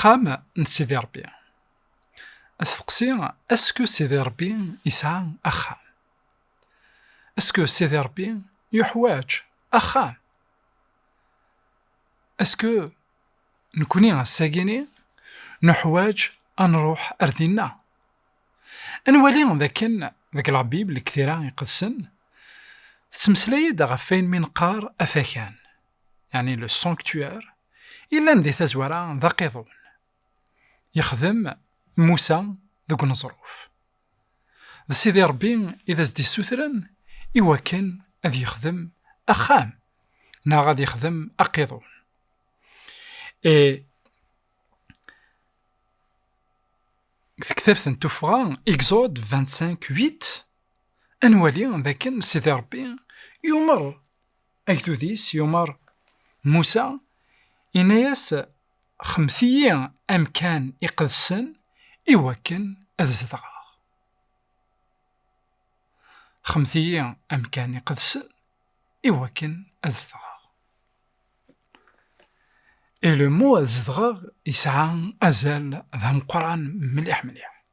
أخام نسيدي ربي. أستقسي أسكو سيدي ربي يسعى أخام؟ أسكو سيدي ربي يحواج أخام؟ أسكو نكوني ساكيني نحواج أن نروح أرضنا نولي ذاك العبيب الكثيرة يقدسن تمسلايد غفين من قار أفاكان، يعني لو سانكتوار إلا ندي تزوارا ذا قيضون يخدم موسى ذوك نظروف ذا سيدي ربي إذا زدي السوثرن إوا كان غادي يخدم أخام نا غادي يخدم أقيضون. كتبت نتوفغا إكزود 25:8 أنوالي ذاك سيدي ربي يمر أكدوديس يمر موسى إناياس خمثية أمكان إقدسن إوا كان أذزدغا خمثية أمكان إقدسن إوا كان أذزدغا. إي لو مو أذزدغا يسعى أزال ذا مقران مليح مليح.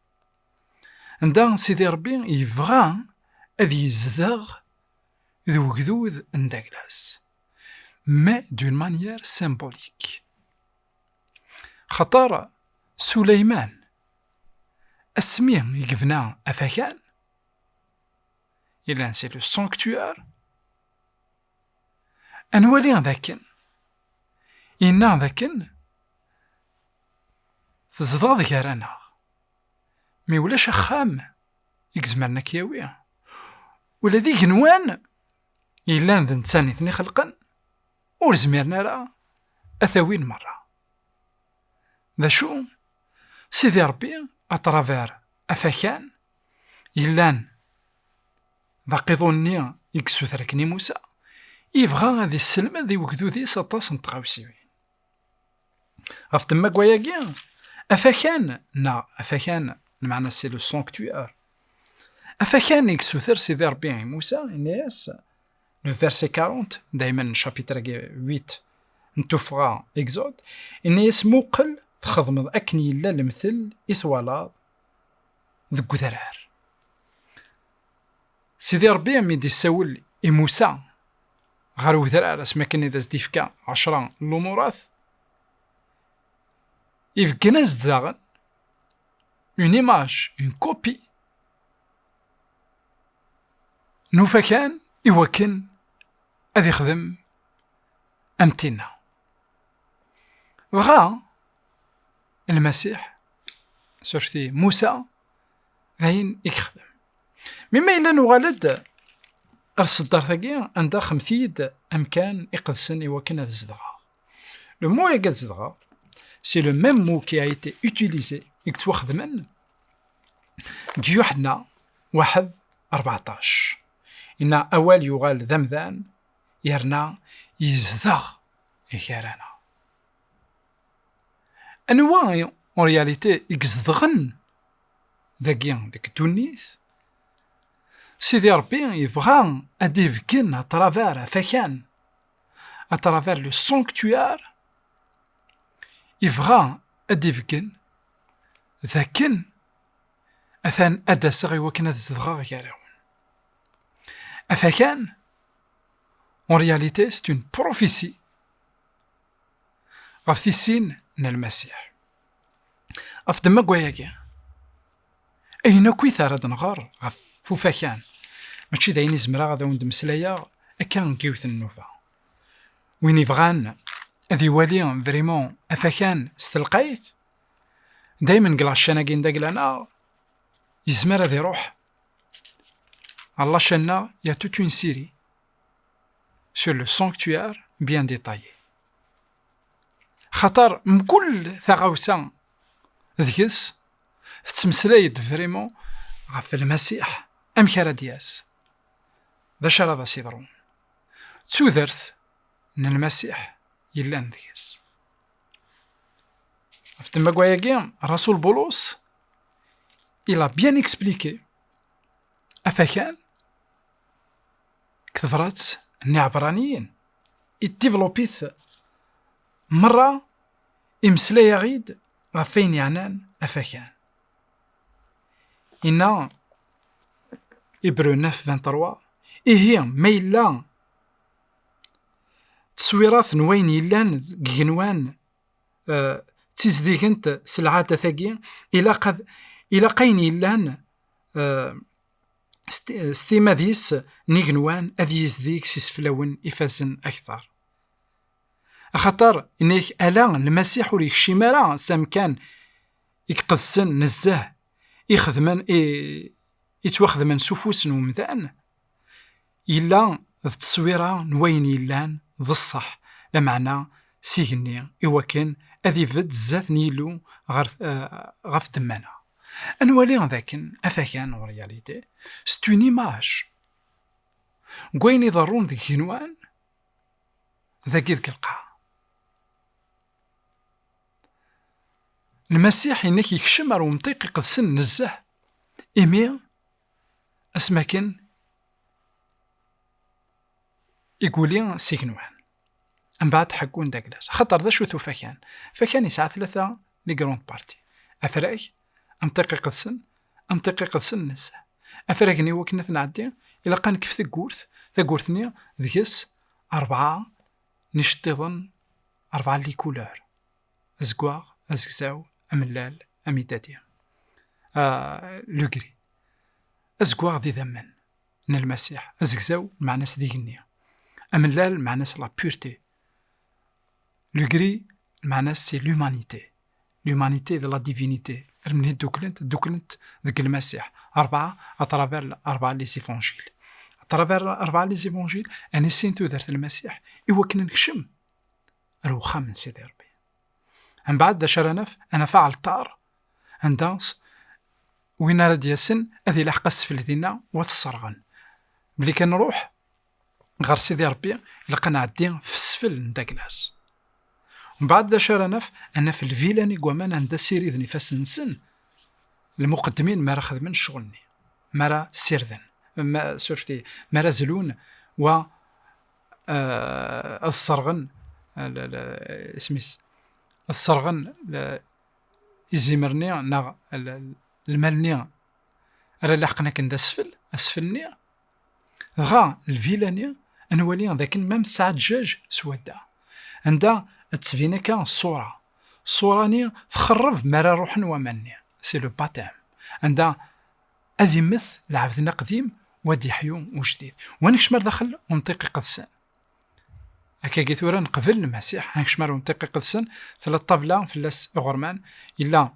عندها سيدي ربي يبغى أذي يزدغ ذو قدود نداكلاس ما دون مانيير سيمبوليك. خطر سليمان اسميه يقفنا أفاكان إلا سي لو سانكتوار أنوالي ذاكن إنا ذاكن تزدغ ذكرانا مي ولاش أخام يكزمرنا كياوي ولا ذي جنوان إلا ذا نتساني ثني خلقا ورزميرنا راه أثاوين مرة. ذا شو سيدي ربي أطرافير أفاكان إلا ذا قيضوني يكسو ثركني موسى يبغى هذه السلمة ذي وكدودي سطاس نتغاوسيوين غف تما كواياكي أفاكان أفاكان المعنى سي لو سانكتوار أفاكان يكسو ثر سيدي ربي موسى إنياس لو فيرسي 40 دايما شابيتر 8 نتوفغا إكزود إنياس موقل تخدم أكني لا المثل إثوالا ذو ذرار سيدي ربي ميدي ساول موسى غير وذرار اسما كان إذا زديفكا 10 الأمورات يفكنا زداغن اون ايماج اون كوبي نوفا كان إوا كان أذي يخدم أمتنا بغا المسيح سورتي موسى ذاين يخدم مما إلا نغالد الصدار ثاقي عندها خمثيد أمكان يقدسن إوا كان هذا زدغا. لو مو يقاد زدغا سي لو ميم مو كي a été utilisé يكتوخدمن يوحنا 1:14 إن أول يغال ذمذان يرنا يزدغ إكارانا أنواع en réalité يكزدغن ذاكيان ذاك التونيث سيدي ربي يبغى أديفكن أطرافير أفاكان أطرافير لو سانكتوار يبغى أديفكن ذاكن أثان أدسغ وكنا تزدغا غيراون أفاكان en réalité c'est une prophétie غف تيسين ن المسيح غف دما كواياكي أين كويثا راد نغار غف فوفاكان ماشي داين يزمرا غادا وندمسلايا أكان كيوث النوفا وين يبغان أذي والي فريمون أفاكان ستلقيت دايما قلا الشناقين دا قلانا يزمر هذي روح الله شنا يا توت اون سيري sur le sanctuaire bien détaillé خطر مكل ثغاوسا ذكس تتمسلايد فريمون غف المسيح أمكارا دياس ذا شرا سيدرون تسودرت من المسيح يلا نديس فتما كواياكي رسول بولس il a bien expliqué أفاكان كثرات النعبرانيين يديفلوبيث مرة إمسلايا غيد غفين يعنان أفكان إنا إبرو 9:23 إيه ما إلا تصويرات نوين يلان جنوان تيزديكنت سلعات ثاقية إلا قين يلان ستيماديس نيغنوان أذي يزديك سيسفلون إفاسن أكثر أخطر إنك ألا المسيح وريك شمارا سامكان يقدسن نزاه يخدمن يتواخدمن سفوس ومذان إلا التصويرة نوين يلان ذا الصح لمعنى سيغني إوا كان أذي فد زاف نيلو غف دمانا أنوالي ذاكن أفاكان ورياليتي ستون إيماج كوين يضرون ذيك جنوان ذاك ذيك القاع المسيح إنك يكشم راه منطقي قدسن نزاه إيمي أسماكن يقولي سيكنوان من بعد حكون داكلاس خاطر ذا شو فكان يسعى 3 لي كروند بارتي أفراك أمطيقي قدسن نزاه أفراك ني وكنا تنعدي إلا قان كيف ثقورثني ذيس 4 نشتظن 4 لي كولور أزقواغ أزكزاو أملال أميتاتي لوغري أزقواغ ذي ذمن من المسيح أزكزاو مع ناس ذي النية أملال مع ناس لا بيورتي لوغري مع ناس سي لومانيتي دو لا ديفينيتي رمني دوكلنت ذيك المسيح 4 أطرافير 4 لي زيفونجيل أطرافير 4 لي زيفونجيل أنا سينتو درت المسيح إوا كنا نكشم روخا من سيدي ربي من بعد دا شرنف أنا فعل طار أندانس وين راد ياسن أذي لحق السفل دينا وتصرغن بلي كنروح غير سيدي ربي لقى نعدي في السفل نداكلاس ومن بعد دا شرنف أنا في الفيلاني كوامان عند سيري ذني فاسنسن المقدمين ما راه خدمن شغلني ما راه سيرذن ما سورتي ما راه زلون و الصرغن اسميس الصرغن يزيمرني نا المالني راه لحقنا كندا اسفلني غا الفيلاني انوالي ذاك مام ساعة دجاج سودا عندها تفينا كان الصورة ني تخرب مرا روح وماني سي لو باتام عندها اذي مث العبدنا قديم ودي حيوم وجديد ونكشمر داخل منطقي قدسان هكا قيثورا نقبل المسيح هنكشمر منطقي قدسان ثلاث طبلة فلاس غرمان إلا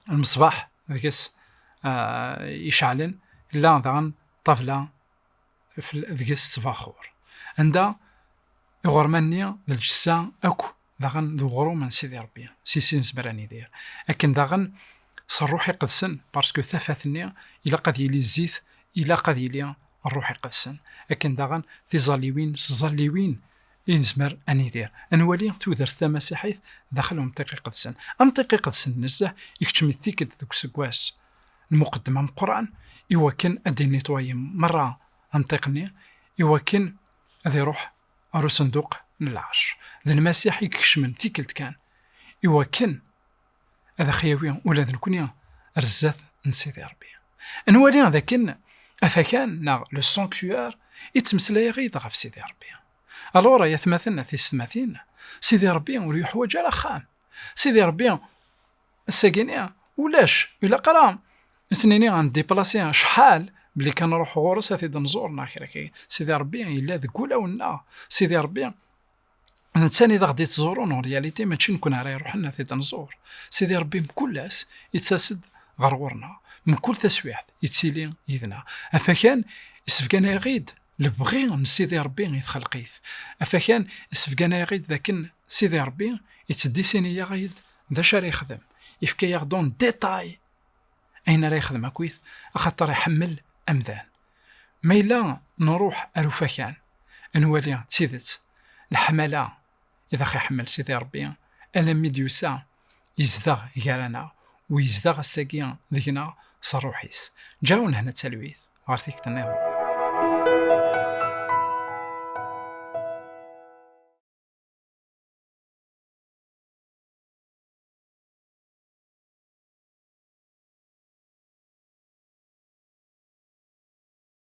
المصباح ذكس يشعلن إلا ذان طبلة في ذكس صباخور عندها غرمانية ذا الجسا أكو ذاغن ذو غرو من سيدي ربي سيسين زبراني دير لكن ذاغن صروحي قدسن بارسكو ثفاثني إلا قد يلي الزيت إلا قد يلي الروحي قدسن لكن ذاغن ذي ظاليوين إنزمر أني دير أنوالي تودر ثا مسيحيث داخل منطقي قدسن منطقي قدسن نزه يكتم الثيكل ذوك سكواس المقدمة من القرآن إوا كان أديني طويم مرة منطقني إوا كان أذي يروح أرو صندوق من العرش ذا المسيح يكشمن ثيكل كان إوا كان هذا خياوي ولا ذا نكوني رزاث نسيدي ربي أنوالي هذا كان أفكان نا لو سانكتوار يتمسلا غير غف سيدي ربي الورا يثمثلنا في السماثين سيدي ربي ولي حوايج على خام سيدي ربي الساكينيا ولاش إلا قرا سنيني غندي بلاصي شحال بلي كنروح غورس هادي نزورنا كي سيدي ربي إلا ذكولا ونا سيدي ربي الانسان اذا غادي تزورون اون رياليتي ماشي نكون راه روحنا ثي نزور سيدي ربي بكل اس يتساسد غرورنا من كل تسويحت يتسيلي يذنا افكان يسفكنا يغيد لبغي من سيدي ربي يتخلقيث افكان يسفكنا يغيد ذاكن سيدي ربي يتدي سينيا غيد ذا شاري يخدم يفكا يغدون ديتاي اين راه يخدم كويس خاطر يحمل امذان ما الا نروح الوفكان نولي تسيدت الحمله إذا خيحمل سيدي ربي ألا ميديوسا يزدغ يارانا ويزدغ الساقيا ذينا صروحيس جاون هنا تلويث غارثيك تنظر